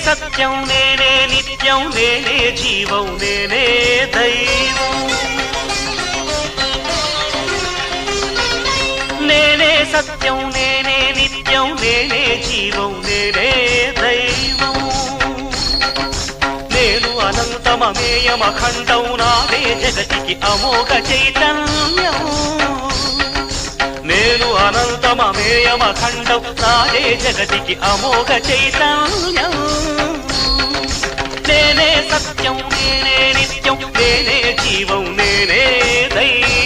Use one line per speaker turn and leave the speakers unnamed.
సత్యం నేనే నిత్యం నేనే జీవం నేనే దైవం నేనే సత్యం నేనే నిత్యం నేనే జీవం నేనే దైవం నేను అనంతమమేయమఖండం నాదే జగతికి అమోఘ చైతన్యం నేను అనంతమమేయమఖండం నాదే జగతికి అమోఘ చైతన్యం నేనే సత్యం నేనే నిత్యం నేనే జీవం నేనే దైవం